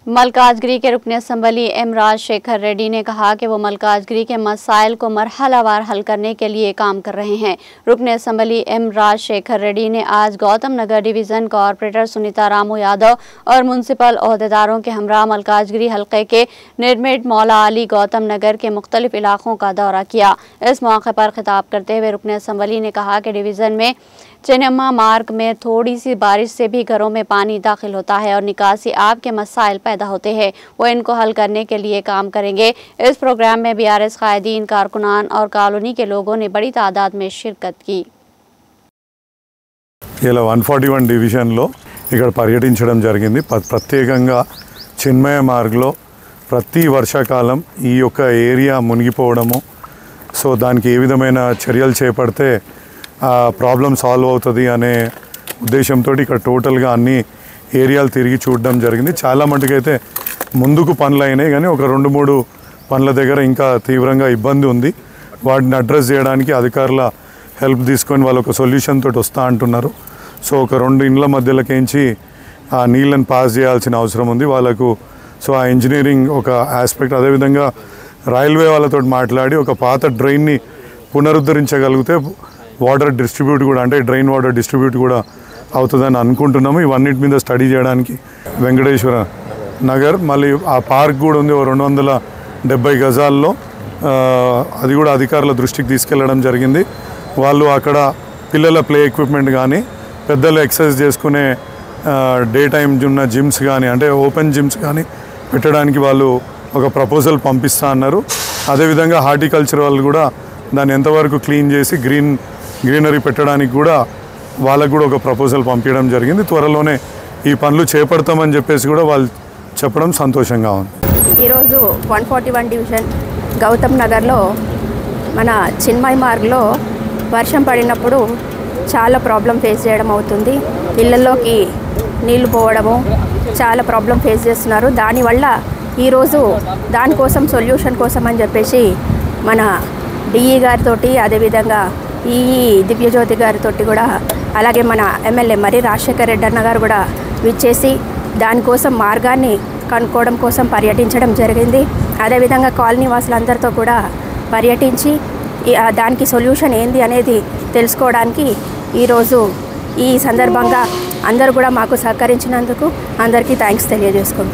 मलकाजगिरी के रुकन assembly M Rajshekhar Reddy ने कहा कि वो मलकाजगिरी के मसाइल को मरहलावार हल करने के लिए काम कर रहे हैं। रुकन असम्बली एम राजशेखर रेड्डी ने आज गौतम नगर डिवीज़न कॉरपोरेटर सुनीता रामू यादव और म्यूनसिपल ओहदेदारों के हमरा मलकाजगिरी हल्के के निर्मित मौला अली गौतम नगर के मुख्तलिफ इलाकों का दौरा किया। इस मौके पर खिताब करते हुए रुकन असम्बली ने कहा कि डिवीज़न में चिन्मा मार्ग में थोड़ी सी बारिश से भी घरों में पानी दाखिल होता है और निकासी आब के मसाइल पैदा होते हैं। वो इनको हल करने के लिए काम करेंगे। इस प्रोग्राम में बीआरएस कायदीन, कारकुनान और कॉलोनी के लोगों ने बड़ी तादाद में शिरकत की। ఇలా 141 డివిజన్లో ఇక్కడ పర్యటించడం జరిగింది। ప్రత్యేకంగా చిన్మయ మార్గంలో ప్రతి వర్షాకాలం ఈ యొక్క ఏరియా మునిగిపోవడము, సో దానికి ఏ విధమైన చర్యలు చేపడితే ప్రాబ్లం సాల్వ్ అవుతుంది అనే ఉద్దేశంతో ఇక్కడ టోటల్గా అన్ని ఏరియాలు తిరిగి చూడడం జరిగింది। చాలా మటుకైతే ముందుకు పనులు అయినాయి, కానీ ఒక 2-3 పనుల దగ్గర ఇంకా తీవ్రంగా ఇబ్బంది ఉంది। వాటిని అడ్రస్ చేయడానికి అధికారుల హెల్ప్ తీసుకొని వాళ్ళు ఒక సొల్యూషన్ తోటి వస్తూ అంటున్నారు। సో ఒక 2 ఇండ్ల మధ్యలోకించి ఆ నీళ్ళని పాస్ చేయాల్సిన అవసరం ఉంది వాళ్ళకు। సో ఆ ఇంజనీరింగ్ ఒక ఆస్పెక్ట్, అదేవిధంగా రైల్వే వాళ్ళతో మాట్లాడి ఒక పాత డ్రైన్ని పునరుద్ధరించగలిగితే వాటర్ డిస్ట్రిబ్యూట్ కూడా, అంటే డ్రైన్ వాటర్ డిస్ట్రిబ్యూట్ కూడా అవుతుందని అనుకుంటున్నాము। ఇవన్నిటి మీద స్టడీ చేయడానికి వెంకటేశ్వర నగర్, మళ్ళీ ఆ పార్క్ కూడా ఉంది 270 గజాల్లో, అది కూడా అధికారుల దృష్టికి తీసుకెళ్లడం జరిగింది। వాళ్ళు అక్కడ పిల్లల ప్లే ఎక్విప్మెంట్ కానీ, పెద్దలు ఎక్సర్సైజ్ చేసుకునే డే టైమ్ ఉన్న జిమ్స్ కానీ, అంటే ఓపెన్ జిమ్స్ కానీ పెట్టడానికి వాళ్ళు ఒక ప్రపోజల్ పంపిస్తా అన్నారు। అదేవిధంగా హార్టికల్చర్ వాళ్ళు కూడా దాన్ని ఎంతవరకు క్లీన్ చేసి గ్రీనరీ పెట్టడానికి కూడా వాళ్ళకు కూడా ఒక ప్రపోజల్ పంపించడం జరిగింది। త్వరలోనే ఈ పనులు చేపడతామని చెప్పేసి కూడా వాళ్ళు చెప్పడం సంతోషంగా ఉంది। ఈరోజు 141 డివిజన్ గౌతమ్ నగర్లో మన చిన్మయ్ మార్గ్లో వర్షం పడినప్పుడు చాలా ప్రాబ్లం ఫేస్ చేయడం అవుతుంది। ఇళ్ళల్లోకి నీళ్లు పోవడము చాలా ప్రాబ్లం ఫేస్ చేస్తున్నారు। దానివల్ల ఈరోజు దానికోసం సొల్యూషన్ కోసం అని చెప్పేసి మన డిఈ గారితో, అదేవిధంగా ఈఈ దివ్యజ్యోతి గారితో కూడా, అలాగే మన ఎమ్మెల్యే మరి రాజశేఖర్ రెడ్డి అన్న గారు కూడా విచ్చేసి దానికోసం మార్గాన్ని కనుక్కోవడం కోసం పర్యటించడం జరిగింది। అదేవిధంగా కాలనీ వాసులందరితో కూడా పర్యటించి దానికి సొల్యూషన్ ఏంది అనేది తెలుసుకోవడానికి ఈరోజు ఈ సందర్భంగా అందరూ కూడా మాకు సహకరించినందుకు అందరికీ థ్యాంక్స్ తెలియజేసుకుంటాం।